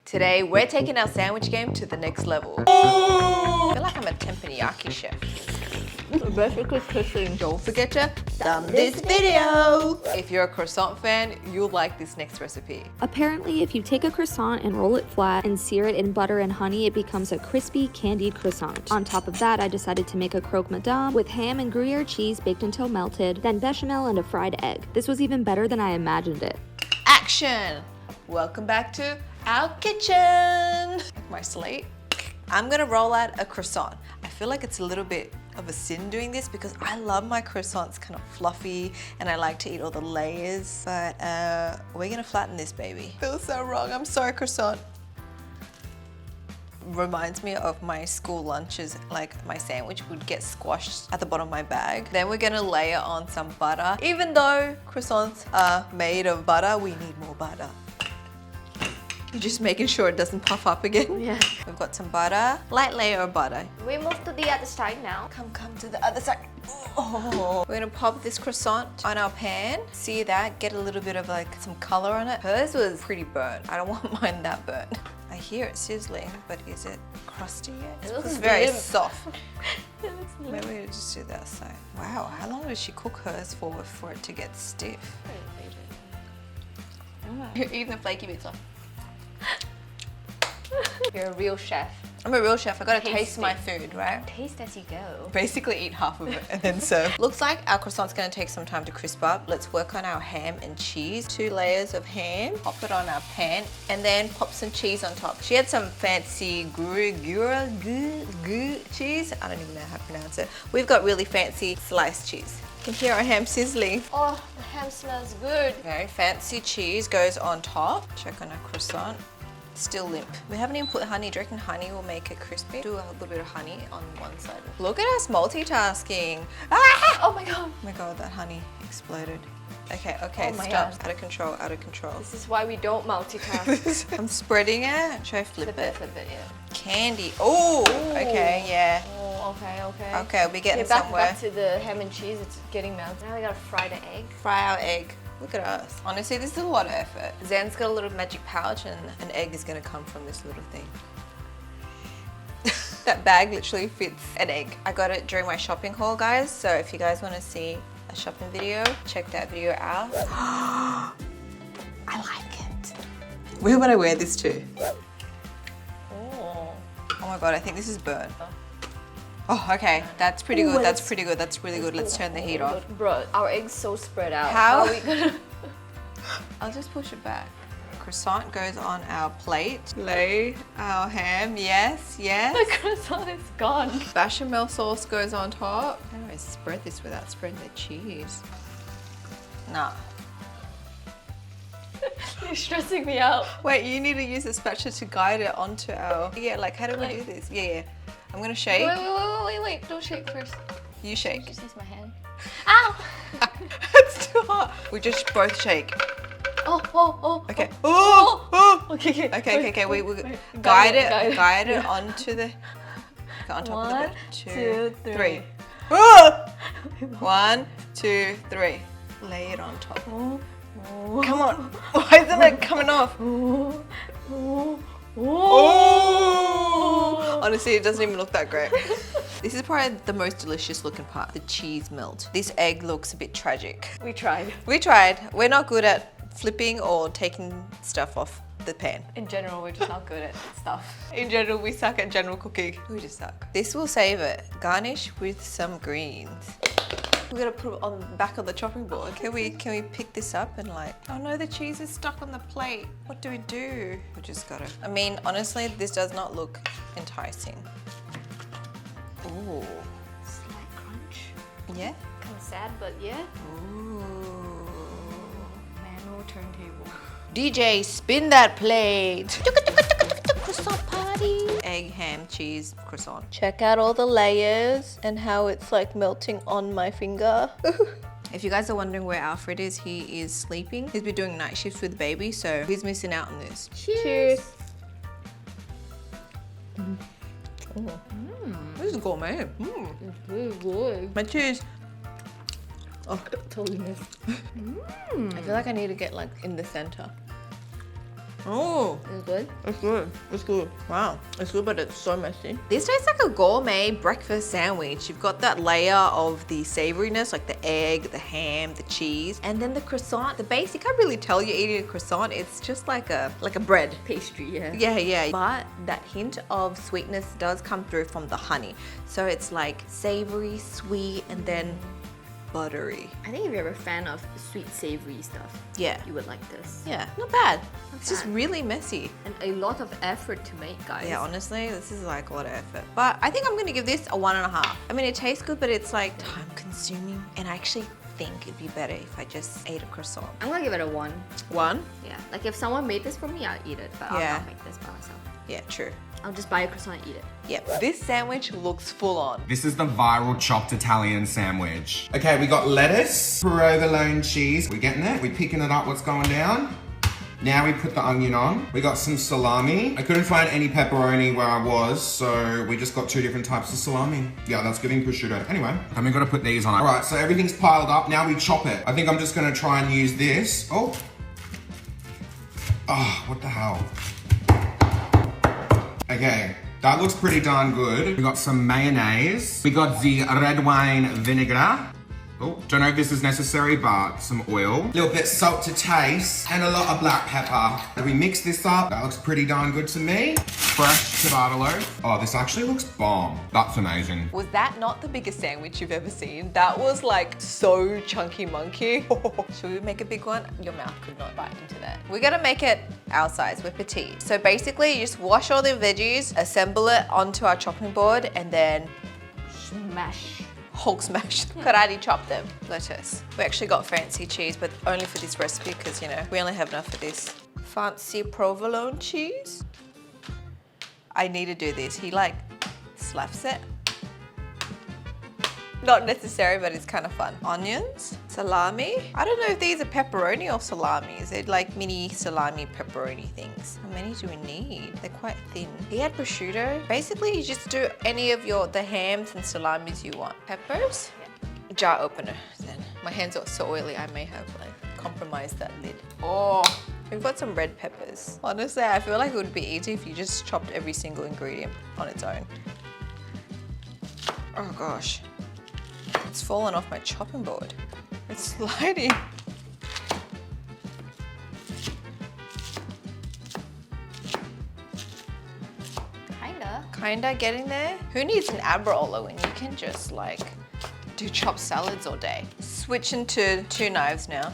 Today, we're taking our sandwich game to the next level. I feel like I'm a teppanyaki chef. We're basically kissing. Don't forget to thumb this video. If you're a croissant fan, you'll like this next recipe. Apparently, if you take a croissant and roll it flat and sear it in butter and honey, it becomes a crispy, candied croissant. On top of that, I decided to make a croque madame with ham and Gruyere cheese baked until melted, then bechamel and a fried egg. This was even better than I imagined it. Action! Welcome back to our kitchen. My slate. I'm gonna roll out a croissant. I feel like it's a little bit of a sin doing this because I love my croissants kind of fluffy and I like to eat all the layers, but we're gonna flatten this baby. Feels so wrong, I'm sorry croissant. Reminds me of my school lunches, like my sandwich would get squashed at the bottom of my bag. Then we're gonna layer on some butter. Even though croissants are made of butter, we need more butter. You're just making sure it doesn't puff up again. Yeah. We've got some butter, light layer of butter. We move to the other side now. Come to the other side. Oh. We're gonna pop this croissant on our pan. See that? Get a little bit of like some color on it. Hers was pretty burnt. I don't want mine that burnt. I hear it sizzling, but is it crusty yet? It's very soft. Maybe we'll just do that side. Wow, how long does she cook hers for it to get stiff? You're eating the flaky bits off. You're a real chef. I'm a real chef. I gotta taste Tasty. my food, right? Taste as you go. Basically eat half of it and then serve. Looks like our croissant's gonna take some time to crisp up. Let's work on our ham and cheese. 2 layers of ham, pop it on our pan, and then pop some cheese on top. She had some fancy Gruyere cheese. I don't even know how to pronounce it. We've got really fancy sliced cheese. You can hear our ham sizzling. Oh, the ham smells good. Very fancy cheese goes on top. Check on our croissant. Still limp. We haven't even put honey. Do you reckon honey will make it crispy? Do a little bit of honey on one side. Look at us multitasking. Ah! Oh my god. Oh my god, that honey exploded. Okay, Oh my stop. God. Out of control, out of control. This is why we don't multitask. I'm spreading it. Should I flip it? Flip it, yeah. Candy. Oh, okay, yeah. Oh, okay. Okay, we're getting Okay, somewhere. back to the ham and cheese. It's getting melted. Now we gotta fry the egg. Fry our egg. Look at us. Honestly, this is a lot of effort. Zan's got a little magic pouch and an egg is gonna come from this little thing. That bag literally fits an egg. I got it during my shopping haul, guys. So if you guys wanna see a shopping video, check that video out. I like it. Where would I wear this to? Oh. Oh my God, I think this is burnt. Oh, okay. That's pretty good. That's pretty good. That's really good. Let's turn the heat off. Bro, our egg's so spread out. How? are we gonna... I'll just push it back. Croissant goes on our plate. Lay our ham. Yes, yes. The croissant is gone. Bechamel sauce goes on top. How do I spread this without spreading the cheese? Nah. You're stressing me out. Wait, you need to use a spatula to guide it onto our... Yeah, like how do we do this? Yeah. I'm gonna shake. Wait. Don't shake first. You shake. Just use my hand. Ow! It's too hot. We just both shake. Oh. Okay. Oh. Okay. Okay. We Wait. guide it onto the... On top of the 1, bed. 2, 3. Oh! 1, 2, 3. Lay it on top. Come on. Why isn't it coming off? Oh! Honestly, it doesn't even look that great. This is probably the most delicious looking part, the cheese melt. This egg looks a bit tragic. We tried. We're not good at flipping or taking stuff off the pan. In general, we're just not good at stuff. In general, we suck at general cooking. We just suck. This will save it. Garnish with some greens. We're gonna put it on the back of the chopping board. Can we pick this up and like, oh no, the cheese is stuck on the plate. What do? We just gotta, I mean, honestly, this does not look enticing. Ooh. Slight crunch. Yeah? Kind of sad, but yeah. Ooh. Manual turntable. DJ, spin that plate. Croissant party. Egg, ham, cheese, croissant. Check out all the layers and how it's like melting on my finger. If you guys are wondering where Alfred is, he is sleeping. He's been doing night shifts with the baby, so he's missing out on this. Cheers. This is gourmet. It's really good. My cheese. Oh, Totally missed. I feel like I need to get like in the center. Oh, Is it good? it's good. It's good. Wow, it's good, but it's so messy. This tastes like a gourmet breakfast sandwich. You've got that layer of the savoriness, like the egg, the ham, the cheese, and then the croissant. The base, you can't really tell you're eating a croissant. It's just like a bread. Pastry, yeah. Yeah. But that hint of sweetness does come through from the honey. So it's like savory, sweet, and then buttery. I think if you're a fan of sweet savory stuff, Yeah. you would like this. Yeah, not bad. It's just bad. really messy. And a lot of effort to make, guys. Yeah, honestly, this is like a lot of effort. But I think I'm gonna give this a 1.5. I mean, it tastes good, but it's like time consuming. And I actually think it'd be better if I just ate a croissant. I'm gonna give it a 1. 1? Yeah. Like if someone made this for me, I'd eat it. But I'll Yeah. not make this by myself. Yeah, true. I'll just buy a croissant and eat it. Yep. This sandwich looks full on. This is the viral chopped Italian sandwich. Okay, we got lettuce, provolone cheese. We getting it? We picking it up, what's going down? Now we put the onion on. We got some salami. I couldn't find any pepperoni where I was, so we just got 2 different types of salami. Yeah, that's giving prosciutto. Anyway, and we gotta put these on. All right, so everything's piled up. Now we chop it. I think I'm just gonna try and use this. Oh, what the hell? Okay, that looks pretty darn good. We got some mayonnaise. We got the red wine vinegar. Oh, don't know if this is necessary, but some oil. A little bit salt to taste, and a lot of black pepper. And we mix this up. That looks pretty darn good to me. Fresh tomato loaf. Oh, this actually looks bomb. That's amazing. Was that not the biggest sandwich you've ever seen? That was like so chunky monkey. Should we make a big one? Your mouth could not bite into that. We're gonna make it our size, we're petite. So basically you just wash all the veggies, assemble it onto our chopping board, and then Smash. Hulk smash. Karate chop them. Lettuce. We actually got fancy cheese, but only for this recipe because, you know, we only have enough for this. Fancy provolone cheese. I need to do this. He like slaps it. Not necessary, but it's kind of fun. Onions, salami. I don't know if these are pepperoni or salamis. They're like mini salami pepperoni things. How many do we need? They're quite thin. He had prosciutto. Basically, you just do any of the hams and salamis you want. Peppers. Yeah. Jar opener then. My hands are so oily, I may have like compromised that lid. Oh, we've got some red peppers. Honestly, I feel like it would be easy if you just chopped every single ingredient on its own. Oh gosh. It's fallen off my chopping board. It's sliding. Kinda getting there. Who needs an ab roller when you can just like do chopped salads all day? Switching to 2 knives now.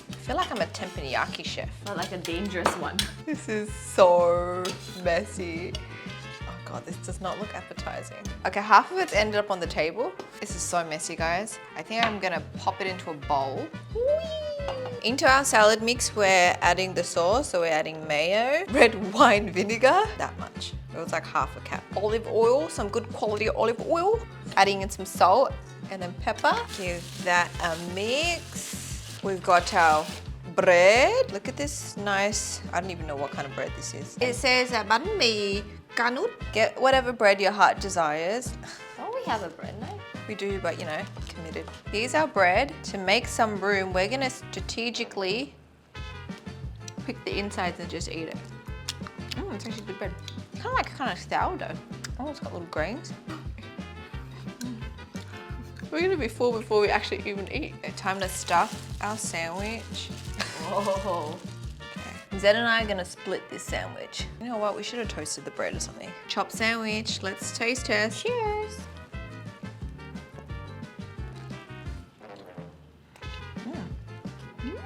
I feel like I'm a teppanyaki chef. Not like a dangerous one. This is so messy. Oh God, this does not look appetizing. Okay, half of it's ended up on the table. This is so messy, guys. I think I'm gonna pop it into a bowl. Into our salad mix, we're adding the sauce. So we're adding mayo, red wine vinegar, that much. It was like half a cup. Olive oil, some good quality olive oil. Adding in some salt and then pepper. Give that a mix. We've got our bread. Look at this nice, I don't even know what kind of bread this is. It says bánh mì canut. Get whatever bread your heart desires. Don't we have a bread knife? We do, but you know, committed. Here's our bread. To make some room, we're gonna strategically pick the insides and just eat it. It's actually good bread. Kind of sourdough. Oh, it's got little grains. We're gonna be full before we actually even eat. Okay, time to stuff our sandwich. Oh. Okay. Zed and I are gonna split this sandwich. You know what? We should have toasted the bread or something. Chopped sandwich. Let's taste test. Cheers.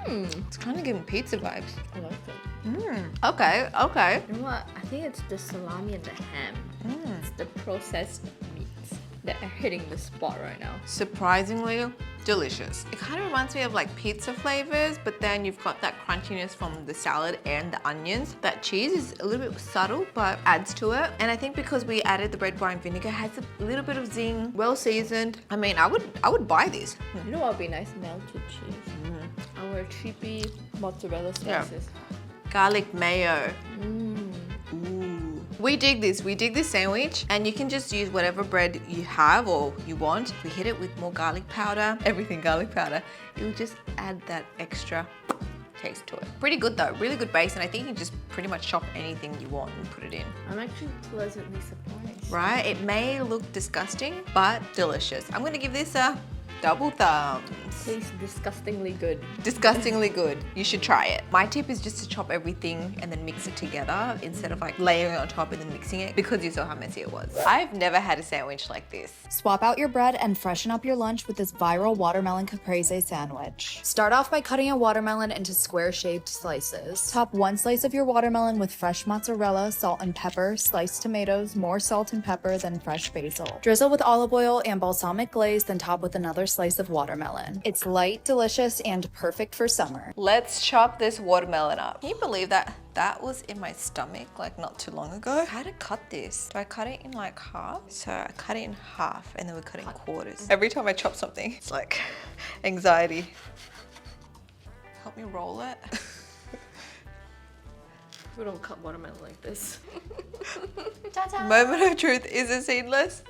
It's kind of giving pizza vibes. I like it. Okay. You know what? I think it's the salami and the ham. It's the processed meats that are hitting the spot right now. Surprisingly delicious. It kind of reminds me of like pizza flavors, but then you've got that crunchiness from the salad and the onions. That cheese is a little bit subtle, but adds to it. And I think because we added the red wine vinegar, it has a little bit of zing, well seasoned. I mean, I would buy these. You know what would be nice? Melted cheese. Our cheapy mozzarella slices. Garlic mayo. Ooh. We dig this sandwich, and you can just use whatever bread you have or you want. We hit it with more garlic powder, everything garlic powder. It will just add that extra taste to it. Pretty good though, really good base, and I think you can just pretty much chop anything you want and put it in. I'm actually pleasantly surprised. Right? It may look disgusting, but delicious. I'm gonna give this a double thumbs. Tastes disgustingly good. Disgustingly good. You should try it. My tip is just to chop everything and then mix it together instead of like layering it on top and then mixing it, because you saw how messy it was. I've never had a sandwich like this. Swap out your bread and freshen up your lunch with this viral watermelon caprese sandwich. Start off by cutting a watermelon into square-shaped slices. Top one slice of your watermelon with fresh mozzarella, salt and pepper, sliced tomatoes, more salt and pepper, then fresh basil. Drizzle with olive oil and balsamic glaze, then top with another slice of watermelon. It's light, delicious, and perfect for summer. Let's chop this watermelon up. Can you believe that that was in my stomach like not too long ago? How to cut this? Do I cut it in like half? So I cut it in half and then we cut it in quarters. Every time I chop something, it's like anxiety. Help me roll it. We don't cut watermelon like this. Moment of truth, is it seedless?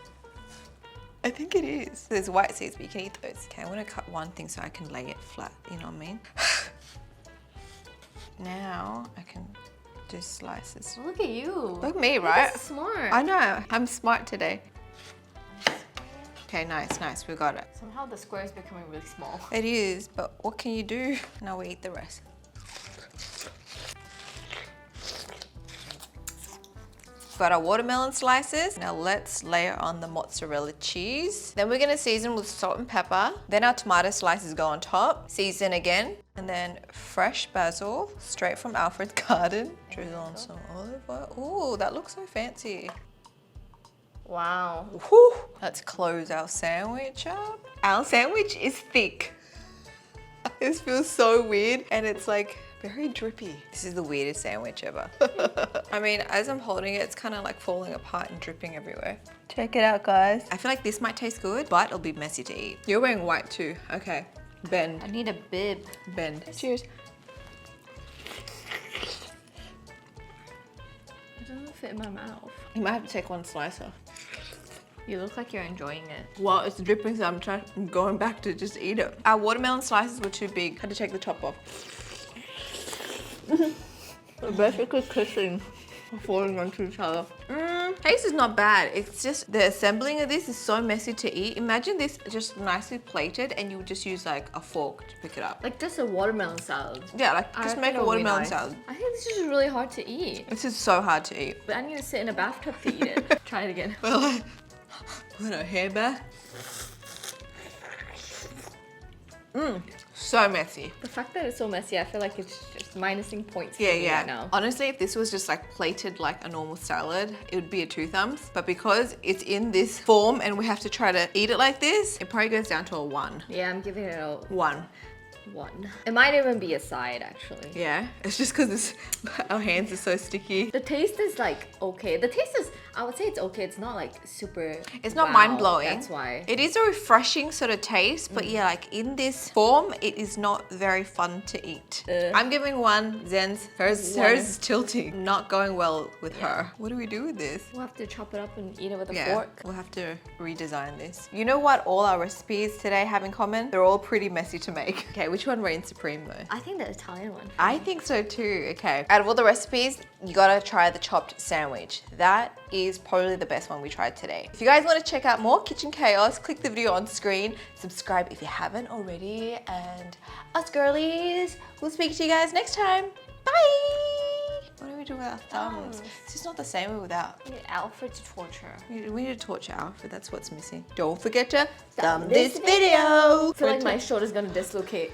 I think it is. There's white seeds, but you can eat those. Okay, I'm gonna cut one thing so I can lay it flat, you know what I mean? Now I can do slices. Look at you. Look at me, right? That's smart. I know, I'm smart today. Okay, nice, we got it. Somehow the square is becoming really small. It is, but what can you do? Now we eat the rest. Got our watermelon slices. Now let's layer on the mozzarella cheese. Then we're gonna season with salt and pepper. Then our tomato slices go on top. Season again. And then fresh basil, straight from Alfred's garden. Drizzle on some olive oil. Ooh, that looks so fancy. Wow. Whew. Let's close our sandwich up. Our sandwich is thick. This feels so weird, and it's like very drippy. This is the weirdest sandwich ever. I mean, as I'm holding it, it's kind of like falling apart and dripping everywhere. Check it out, guys. I feel like this might taste good, but it'll be messy to eat. You're wearing white too. Okay, bend. I need a bib. Bend. Cheers. It doesn't fit in my mouth. You might have to take one slice off. You look like you're enjoying it. Well, it's dripping, so I'm going back to just eat it. Our watermelon slices were too big. Had to take the top off. We're basically kissing, falling onto each other. Taste is not bad. It's just the assembling of this is so messy to eat. Imagine this just nicely plated and you would just use like a fork to pick it up. Like just a watermelon salad. Yeah, like just make a watermelon salad. I think this is really hard to eat. This is so hard to eat. But I need to sit in a bathtub to eat it. Try it again. Well, put a hair back. So messy. The fact that it's so messy, I feel like it's just minusing points for Yeah, me yeah. right now. Honestly, if this was just like plated like a normal salad, it would be a 2 thumbs. But because it's in this form and we have to try to eat it like this, it probably goes down to a 1. Yeah, I'm giving it a 1. 1. It might even be a side, actually. Yeah, it's just because our hands are so sticky. The taste is like okay. The taste is, I would say it's okay. It's not like super. It's not wow, mind-blowing. That's why. It is a refreshing sort of taste, but yeah, like in this form, it is not very fun to eat. I'm giving 1. Zen's, hers is tilting. Not going well with her. What do we do with this? We'll have to chop it up and eat it with a Yeah, fork. we'll have to redesign this. You know what all our recipes today have in common? They're all pretty messy to make. Okay, which one reigns supreme though? I think the Italian one. I think so too. Okay. Out of all the recipes, you gotta try the chopped sandwich. That is probably the best one we tried today. If you guys want to check out more kitchen chaos, click the video on screen, subscribe if you haven't already, and us girlies, we'll speak to you guys next time. Bye! What do we do with our thumbs? This is not the same without. We need Alfred to torture. We need to torture Alfred, that's what's missing. Don't forget to thumb this video. I feel like my shoulder's gonna dislocate.